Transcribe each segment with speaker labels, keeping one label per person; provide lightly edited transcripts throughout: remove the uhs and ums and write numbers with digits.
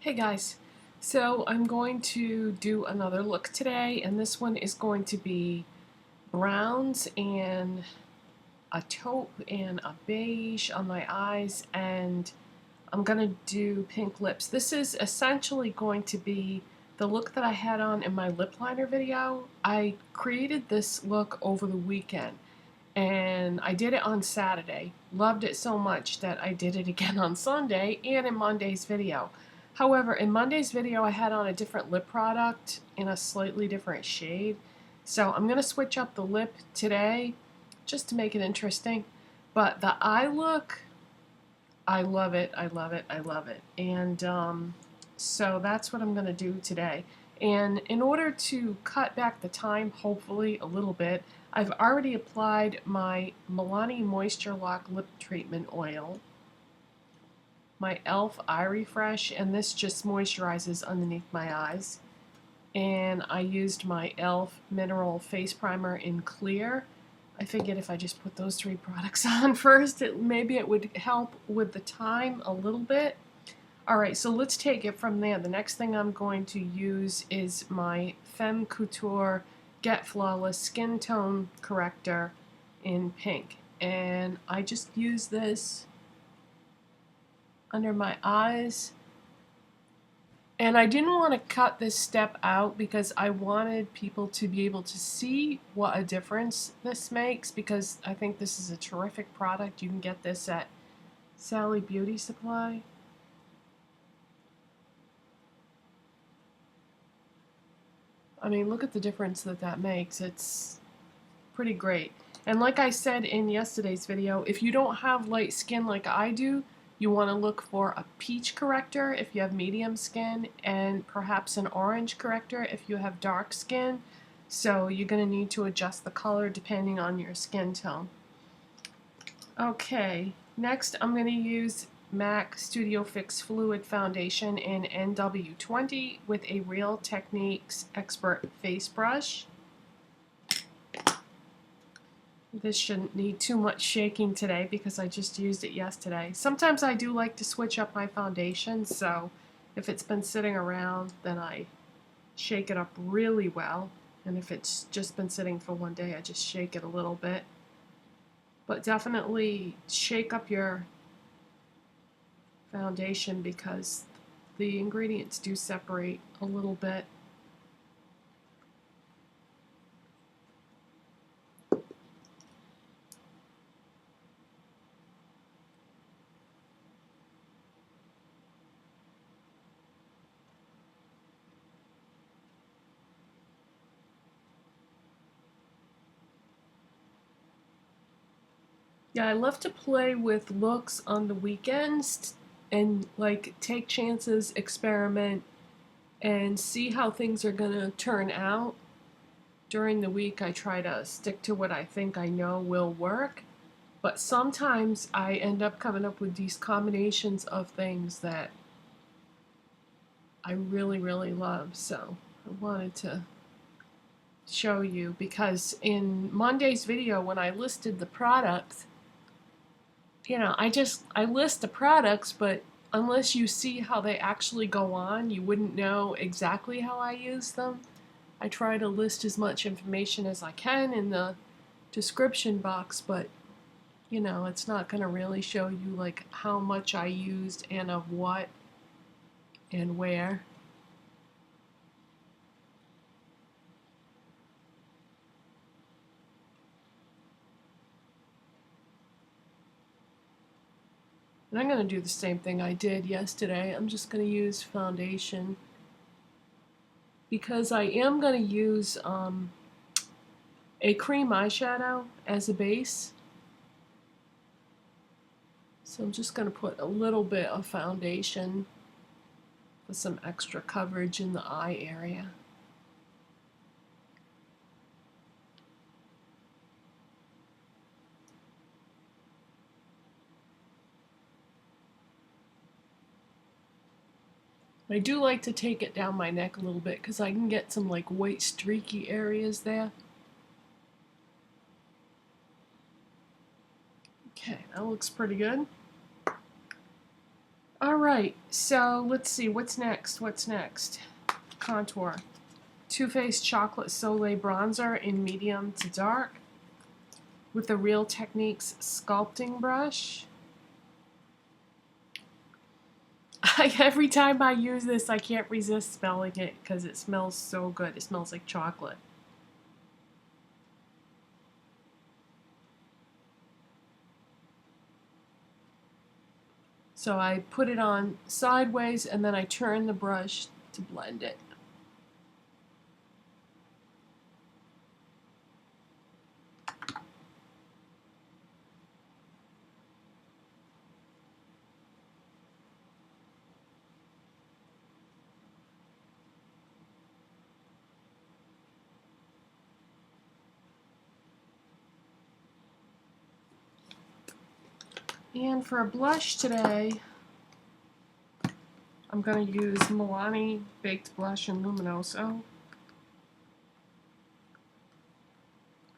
Speaker 1: Hey guys, so I'm going to do another look today, and this one is going to be browns and a taupe and a beige on my eyes, and I'm going to do pink lips. This is essentially going to be the look that I had on in my lip liner video. I created this look over the weekend, and I did it on Saturday. Loved it so much that I did it again on Sunday and in Monday's video. However, in Monday's video I had on a different lip product in a slightly different shade. So I'm going to switch up the lip today just to make it interesting. But the eye look, I love it, I love it, I love it. And so that's what I'm going to do today. And in order to cut back the time, hopefully a little bit, I've already applied my Milani Moisture Lock Lip Treatment Oil, my e.l.f. Eye Refresh, and this just moisturizes underneath my eyes. And I used my e.l.f. Mineral Face Primer in Clear. I figured if I just put those three products on first, maybe it would help with the time a little bit. Alright, so let's take it from there. The next thing I'm going to use is my Femme Couture Get Flawless Skin Tone Corrector in pink. And I just use this under my eyes. And I didn't want to cut this step out because I wanted people to be able to see what a difference this makes, because I think this is a terrific product. You can get this at Sally Beauty Supply. I mean, look at the difference that that makes. It's pretty great. And like I said in yesterday's video, if you don't have light skin like I do, you want to look for a peach corrector if you have medium skin, and perhaps an orange corrector if you have dark skin. So you're going to need to adjust the color depending on your skin tone. Okay, next I'm going to use MAC Studio Fix Fluid Foundation in NW20 with a Real Techniques Expert Face Brush. This shouldn't need too much shaking today because I just used it yesterday. Sometimes I do like to switch up my foundation, so if it's been sitting around, then I shake it up really well. And if it's just been sitting for one day, I just shake it a little bit. But definitely shake up your foundation because the ingredients do separate a little bit. Yeah, I love to play with looks on the weekends and like take chances, experiment, and see how things are gonna turn out. During the week I try to stick to what I think I know will work, but sometimes I end up coming up with these combinations of things that I really, really love. So I wanted to show you because in Monday's video when I listed the products, you know, I list the products, but unless you see how they actually go on, you wouldn't know exactly how I use them. I try to list as much information as I can in the description box, but you know, it's not going to really show you like how much I used and of what and where. And I'm going to do the same thing I did yesterday. I'm just going to use foundation because I am going to use a cream eyeshadow as a base. So I'm just going to put a little bit of foundation for some extra coverage in the eye area. I do like to take it down my neck a little bit because I can get some like white streaky areas there. Okay, that looks pretty good. Alright. Alright, so let's see, what's next? Contour. Faced Chocolate Soleil Bronzer in medium to dark with the Real Techniques sculpting brush. Every time I use this, I can't resist smelling it because it smells so good. It smells like chocolate. So I put it on sideways and then I turn the brush to blend it. And for a blush today, I'm going to use Milani Baked Blush in Luminoso.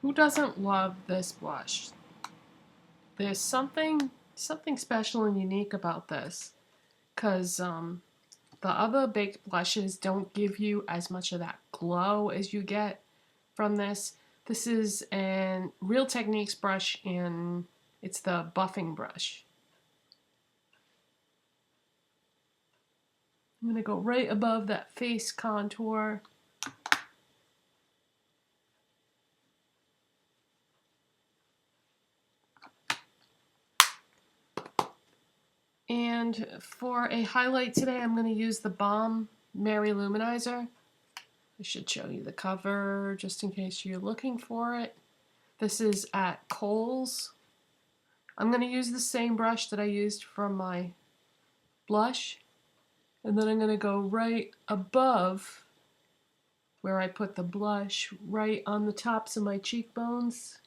Speaker 1: Who doesn't love this blush? There's something special and unique about this, because the other baked blushes don't give you as much of that glow as you get from this. This is a Real Techniques brush, and it's the buffing brush. I'm going to go right above that face contour. And for a highlight today, I'm going to use the BALM Mary Luminizer. I should show you the cover just in case you're looking for it. This is at Kohl's. I'm going to use the same brush that I used for my blush. And then I'm going to go right above where I put the blush, right on the tops of my cheekbones.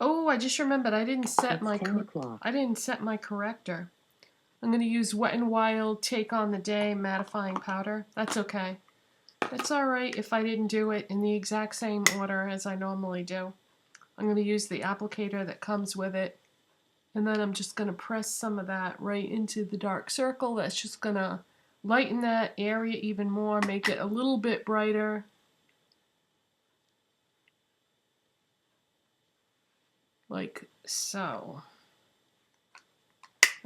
Speaker 1: Oh, I just remembered I didn't set my corrector. I'm going to use Wet n Wild Take on the Day Mattifying Powder. That's okay. It's alright if I didn't do it in the exact same order as I normally do. I'm going to use the applicator that comes with it. And then I'm just going to press some of that right into the dark circle. That's just going to lighten that area even more, make it a little bit brighter. Like so.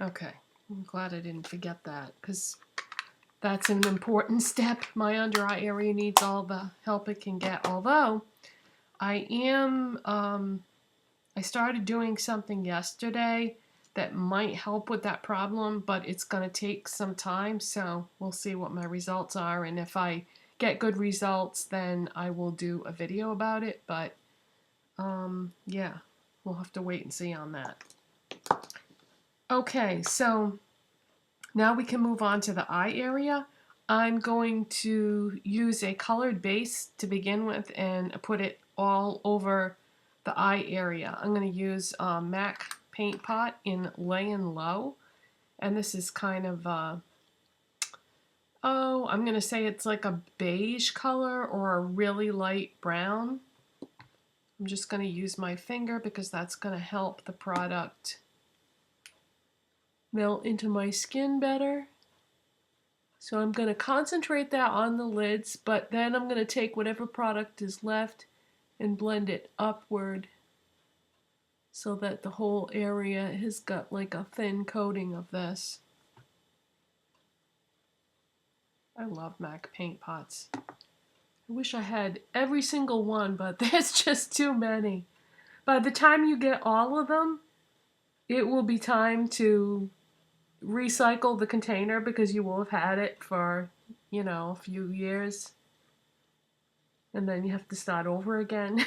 Speaker 1: Okay, I'm glad I didn't forget that, because that's an important step. My under eye area needs all the help it can get. Although, I started doing something yesterday that might help with that problem, but it's going to take some time, so we'll see what my results are, and if I get good results, then I will do a video about it, but yeah, we'll have to wait and see on that. Okay, so now we can move on to the eye area. I'm going to use a colored base to begin with and put it all over the eye area. I'm going to use MAC Paint Pot in Layin Low, and this is kind of I'm going to say it's like a beige color or a really light brown. I'm just going to use my finger because that's going to help the product melt into my skin better. So I'm going to concentrate that on the lids, but then I'm going to take whatever product is left and blend it upward so that the whole area has got like a thin coating of this. I love MAC paint pots. I wish I had every single one, but there's just too many. By the time you get all of them, it will be time to recycle the container because you will have had it for, you know, a few years. And then you have to start over again.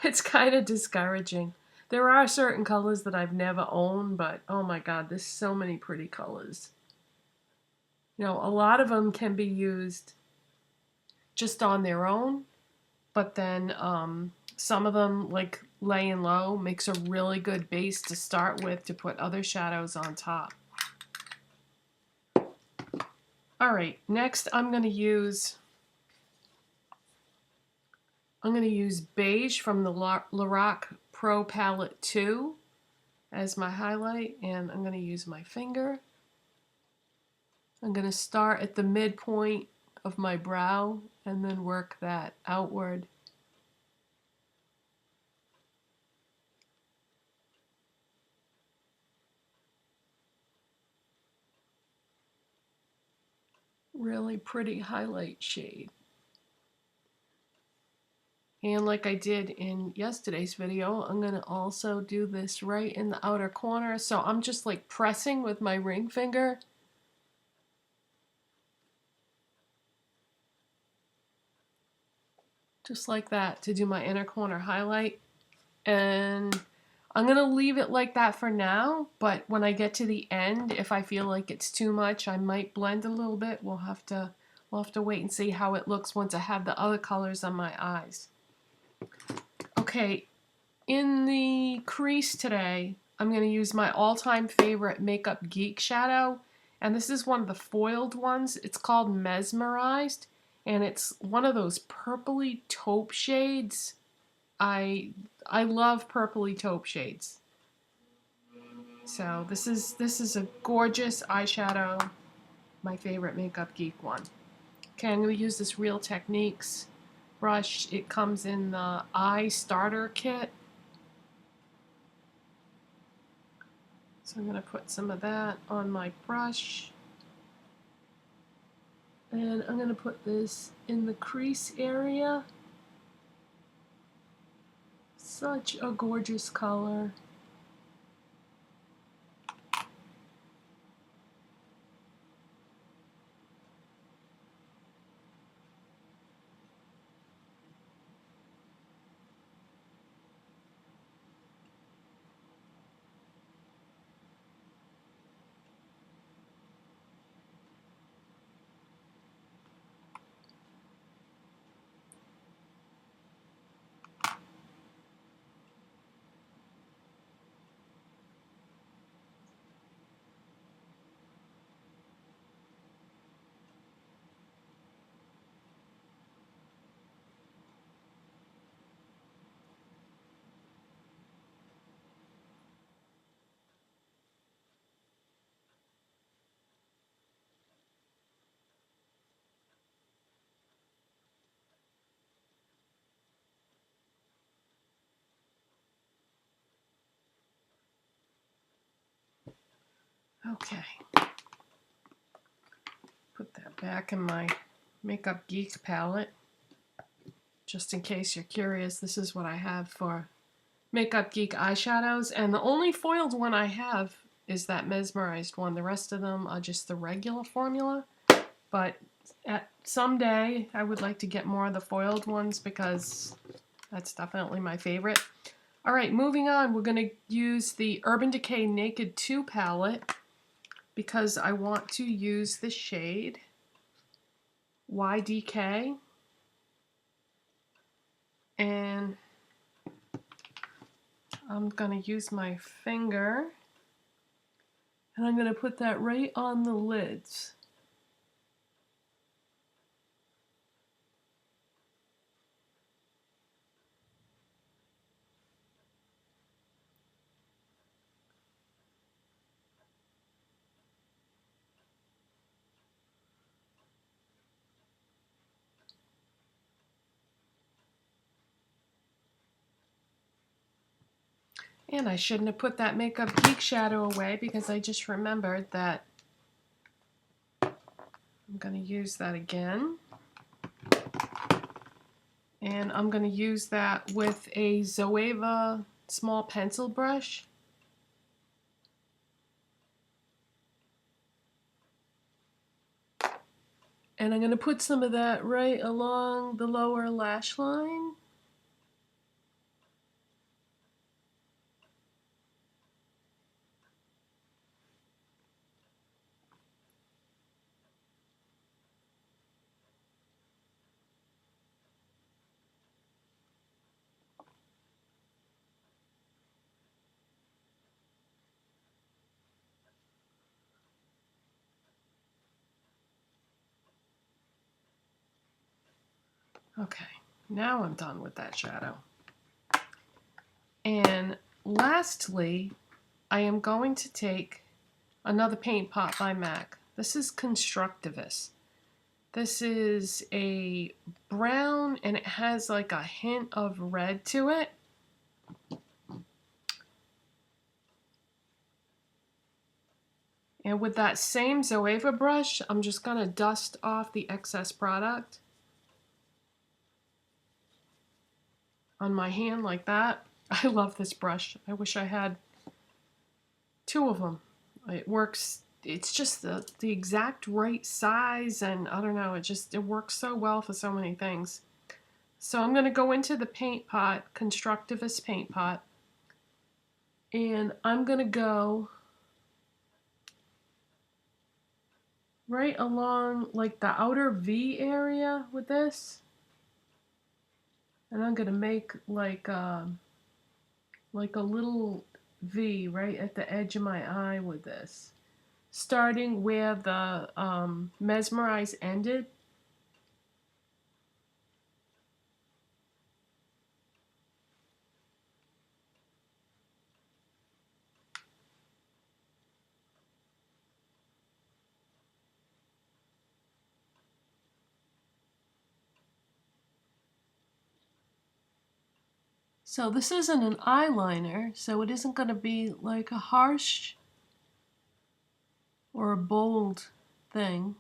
Speaker 1: It's kind of discouraging. There are certain colors that I've never owned, but oh my god, there's so many pretty colors. You know, a lot of them can be used just on their own, but then some of them, like Layin Low, makes a really good base to start with to put other shadows on top. Alright, next I'm going to use Beige from the Lorac Pro Palette 2 as my highlight, and I'm going to use my finger. I'm going to start at the midpoint of my brow and then work that outward. Really pretty highlight shade. And like I did in yesterday's video, I'm going to also do this right in the outer corner. So I'm just like pressing with my ring finger. Just like that to do my inner corner highlight. And I'm going to leave it like that for now. But when I get to the end, if I feel like it's too much, I might blend a little bit. We'll have to wait and see how it looks once I have the other colors on my eyes. Okay, in the crease today, I'm going to use my all-time favorite Makeup Geek shadow, and this is one of the foiled ones. It's called Mesmerized, and it's one of those purpley taupe shades. I love purpley taupe shades. So this is a gorgeous eyeshadow, my favorite Makeup Geek one. Okay, I'm going to use this Real Techniques brush. It comes in the eye starter kit. So I'm going to put some of that on my brush. And I'm going to put this in the crease area. Such a gorgeous color. Okay. Put that back in my Makeup Geek palette. Just in case you're curious, this is what I have for Makeup Geek eyeshadows. And the only foiled one I have is that Mesmerized one. The rest of them are just the regular formula. But someday I would like to get more of the foiled ones because that's definitely my favorite. All right, moving on, we're going to use the Urban Decay Naked 2 palette because I want to use the shade YDK. And I'm going to use my finger and I'm going to put that right on the lids. And I shouldn't have put that Makeup Geek shadow away because I just remembered that I'm going to use that again. And I'm going to use that with a Zoeva small pencil brush. And I'm going to put some of that right along the lower lash line. Okay, now I'm done with that shadow. And lastly, I am going to take another paint pot by MAC. This is Constructivist. This is a brown and it has like a hint of red to it. And with that same Zoeva brush, I'm just going to dust off the excess product on my hand like that. I love this brush. I wish I had two of them. It works, it's just the exact right size, and I don't know, it works so well for so many things. So I'm going to go into the paint pot, Constructivist Paint Pot, and I'm going to go right along like the outer V area with this. And I'm going to make like a little V right at the edge of my eye with this. Starting where the Mesmerized ended. So this isn't an eyeliner, so it isn't going to be like a harsh or a bold thing.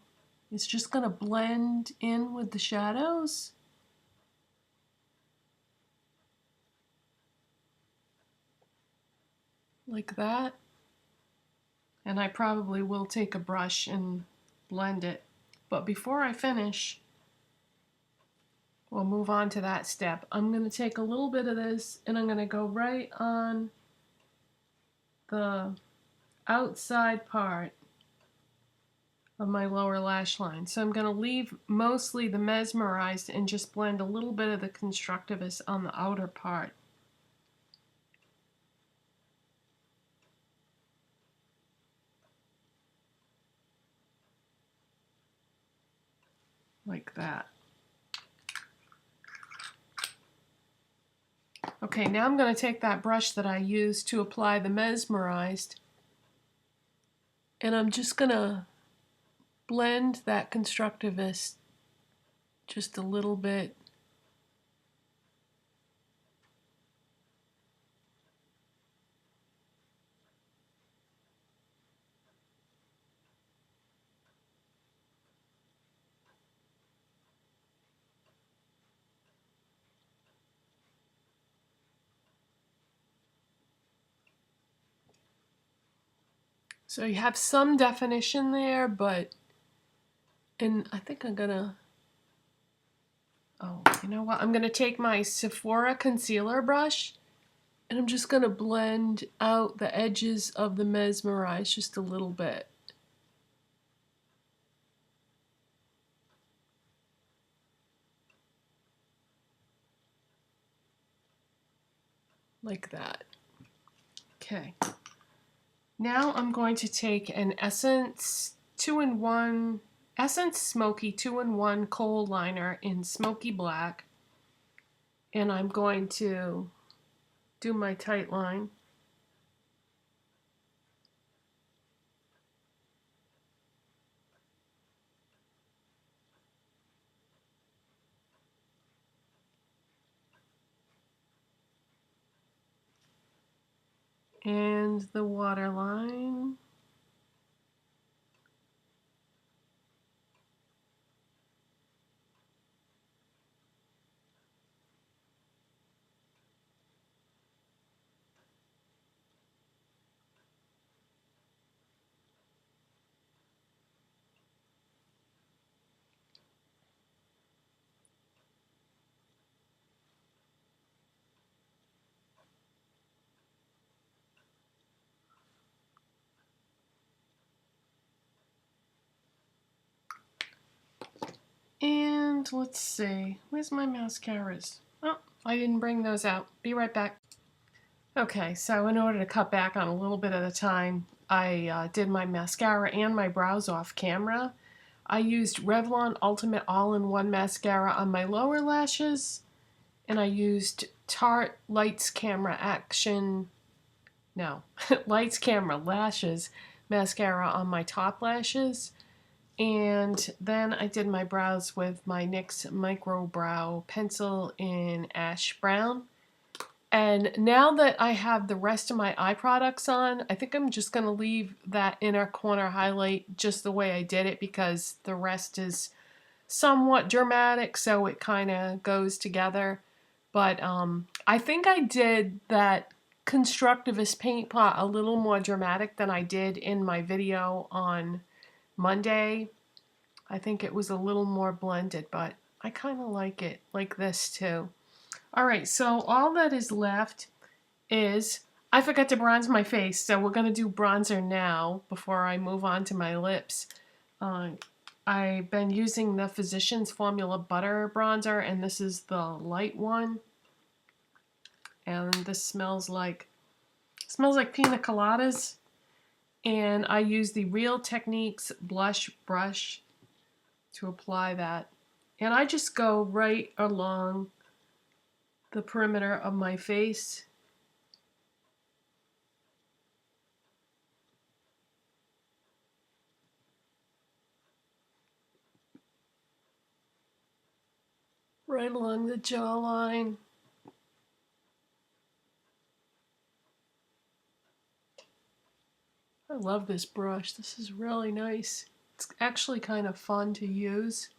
Speaker 1: It's just going to blend in with the shadows. Like that. And I probably will take a brush and blend it. But before I finish, we'll move on to that step. I'm going to take a little bit of this and I'm going to go right on the outside part of my lower lash line. So I'm going to leave mostly the Mesmerized and just blend a little bit of the Constructivist on the outer part. Like that. Okay, now I'm going to take that brush that I used to apply the Mesmerized, and I'm just going to blend that Constructivist just a little bit. So you have some definition there, but, and I think I'm gonna, oh, you know what? I'm gonna take my Sephora concealer brush and I'm just gonna blend out the edges of the Mesmerized just a little bit. Like that. Okay. Now I'm going to take an Essence 2-in-1, Essence Smoky 2-in-1 kohl liner in Smoky Black, and I'm going to do my tight line. And the waterline. And let's see, where's my mascaras? Oh, I didn't bring those out. Be right back. Okay, so in order to cut back on a little bit of the time, I did my mascara and my brows off camera. I used Revlon Ultimate All-in-One Mascara on my lower lashes, and I used Tarte Lights Camera Action, no, Lights Camera Lashes mascara on my top lashes. And then I did my brows with my NYX Micro Brow Pencil in Ash Brown. And now that I have the rest of my eye products on, I think I'm just going to leave that inner corner highlight just the way I did it, because the rest is somewhat dramatic, so it kind of goes together. But I think I did that Constructivist Paint Pot a little more dramatic than I did in my video on Monday. I think it was a little more blended, but I kind of like it like this too. Alright, so all that is left is, I forgot to bronze my face, so we're going to do bronzer now before I move on to my lips. I've been using the Physicians Formula Butter Bronzer, and this is the light one. And this smells like pina coladas. And I use the Real Techniques blush brush to apply that. And I just go right along the perimeter of my face. Right along the jawline. I love this brush. This is really nice. It's actually kind of fun to use.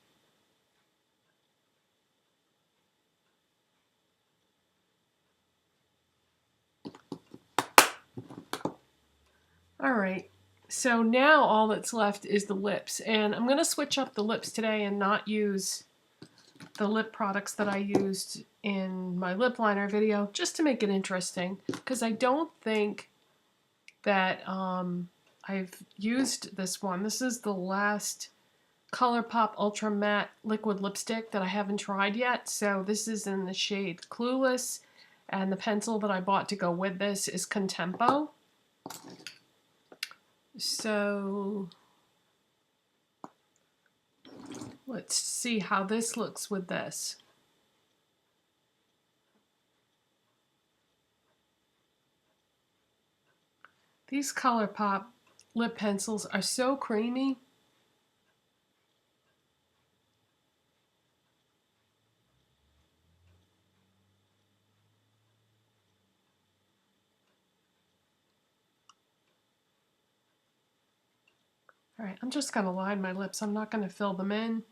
Speaker 1: Alright, so now all that's left is the lips. And I'm going to switch up the lips today and not use the lip products that I used in my lip liner video, just to make it interesting, because I don't think that I've used this one. This is the last ColourPop Ultra Matte Liquid Lipstick that I haven't tried yet. So this is in the shade Clueless, and the pencil that I bought to go with this is Contempo. So let's see how this looks with this. These ColourPop lip pencils are so creamy. All right, I'm just going to line my lips. I'm not going to fill them in.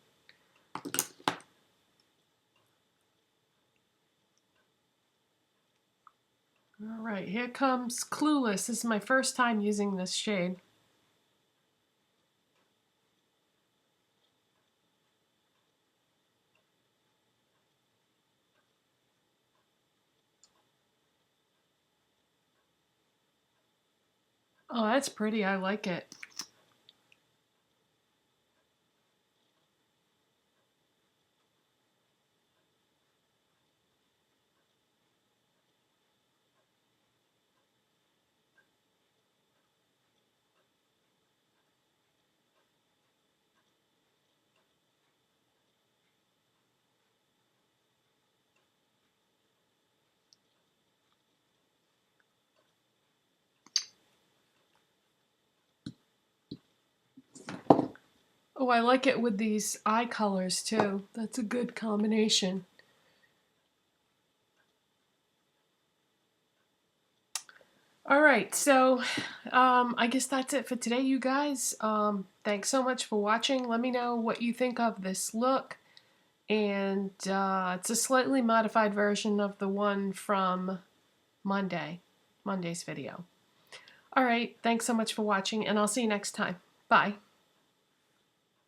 Speaker 1: All right, here comes Clueless. This is my first time using this shade. Oh, that's pretty. I like it. Oh, I like it with these eye colors too. That's a good combination. All right, so I guess that's it for today, you guys. Thanks so much for watching. Let me know what you think of this look. And it's a slightly modified version of the one from Monday's video. All right, thanks so much for watching, and I'll see you next time. Bye.